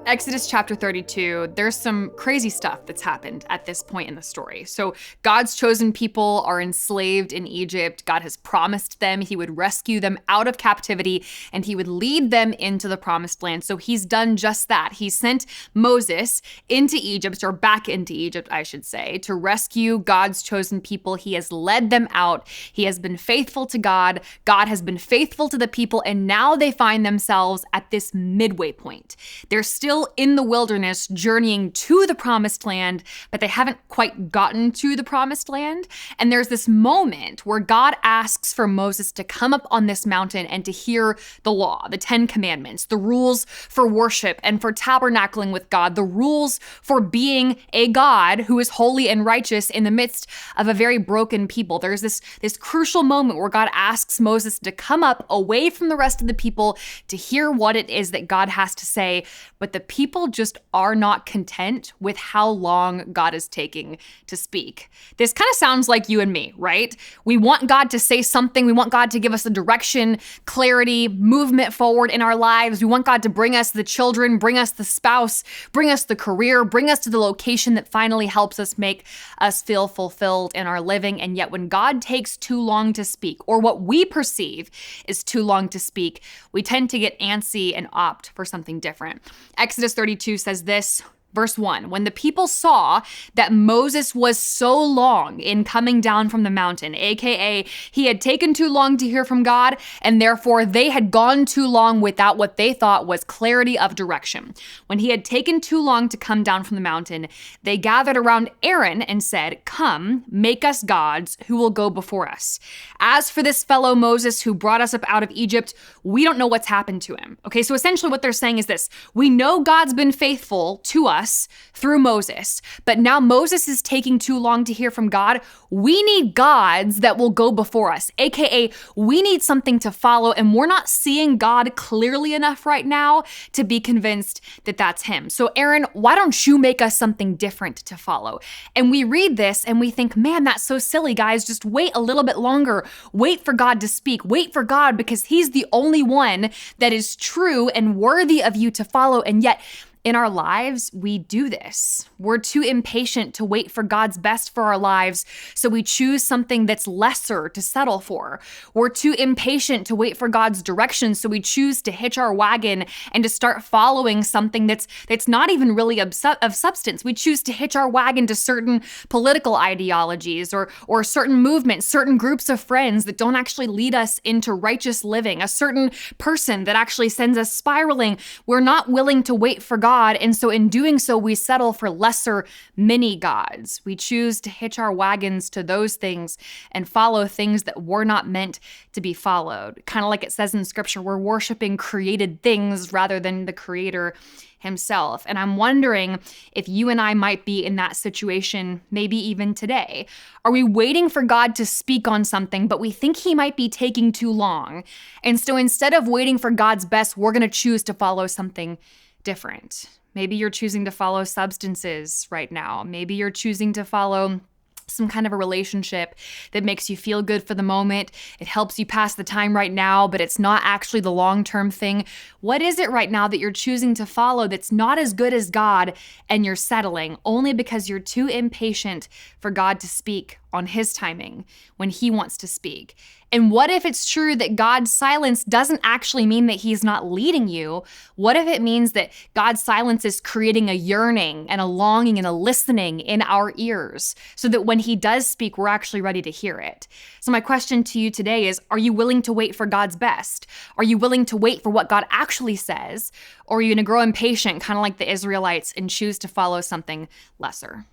Exodus chapter 32, there's some crazy stuff that's happened at this point in the story. So God's chosen people are enslaved in Egypt. God has promised them he would rescue them out of captivity and he would lead them into the promised land. So he's done just that. He sent Moses into Egypt, or back into Egypt, I should say, to rescue God's chosen people. He has led them out. He has been faithful to God. God has been faithful to the people. And now they find themselves at this midway point. They're still in the wilderness journeying to the promised land, but they haven't quite gotten to the promised land. And there's this moment where God asks for Moses to come up on this mountain and to hear the law, the 10 commandments, the rules for worship and for tabernacling with God, the rules for being a God who is holy and righteous in the midst of a very broken people. There's this crucial moment where God asks Moses to come up away from the rest of the people to hear what it is that God has to say. But the people just are not content with how long God is taking to speak. This kind of sounds like you and me, right? We want God to say something. We want God to give us a direction, clarity, movement forward in our lives. We want God to bring us the children, bring us the spouse, bring us the career, bring us to the location that finally helps us make us feel fulfilled in our living. And yet when God takes too long to speak, or what we perceive is too long to speak, we tend to get antsy and opt for something different. Exodus 32 says this, verse 1, when the people saw that Moses was so long in coming down from the mountain, aka he had taken too long to hear from God, and therefore they had gone too long without what they thought was clarity of direction. When he had taken too long to come down from the mountain, they gathered around Aaron and said, "Come, make us gods who will go before us. As for this fellow Moses who brought us up out of Egypt, we don't know what's happened to him." Okay, so essentially what they're saying is this: we know God's been faithful to us through Moses, but now Moses is taking too long to hear from God. We need gods that will go before us, aka we need something to follow, and we're not seeing God clearly enough right now to be convinced that that's him. So Aaron, why don't you make us something different to follow? And we read this and we think, man, that's so silly, guys. Just wait a little bit longer. Wait for God to speak. Wait for God, because he's the only one that is true and worthy of you to follow. And yet, in our lives, we do this. We're too impatient to wait for God's best for our lives, so we choose something that's lesser to settle for. We're too impatient to wait for God's direction, so we choose to hitch our wagon and to start following something that's not even really of substance. We choose to hitch our wagon to certain political ideologies or certain movements, certain groups of friends that don't actually lead us into righteous living, a certain person that actually sends us spiraling. We're not willing to wait for God. And so in doing so, we settle for lesser mini gods. We choose to hitch our wagons to those things and follow things that were not meant to be followed. Kind of like it says in scripture, we're worshiping created things rather than the creator himself. And I'm wondering if you and I might be in that situation, maybe even today. Are we waiting for God to speak on something, but we think he might be taking too long? And so instead of waiting for God's best, we're going to choose to follow something different. Maybe you're choosing to follow substances right now. Maybe you're choosing to follow some kind of a relationship that makes you feel good for the moment. It helps you pass the time right now, but it's not actually the long-term thing. What is it right now that you're choosing to follow that's not as good as God, and you're settling only because you're too impatient for God to speak on his timing when he wants to speak? And what if it's true that God's silence doesn't actually mean that he's not leading you? What if it means that God's silence is creating a yearning and a longing and a listening in our ears so that when he does speak, we're actually ready to hear it? So my question to you today is, are you willing to wait for God's best? Are you willing to wait for what God actually says? Or are you going to grow impatient, kind of like the Israelites, and choose to follow something lesser?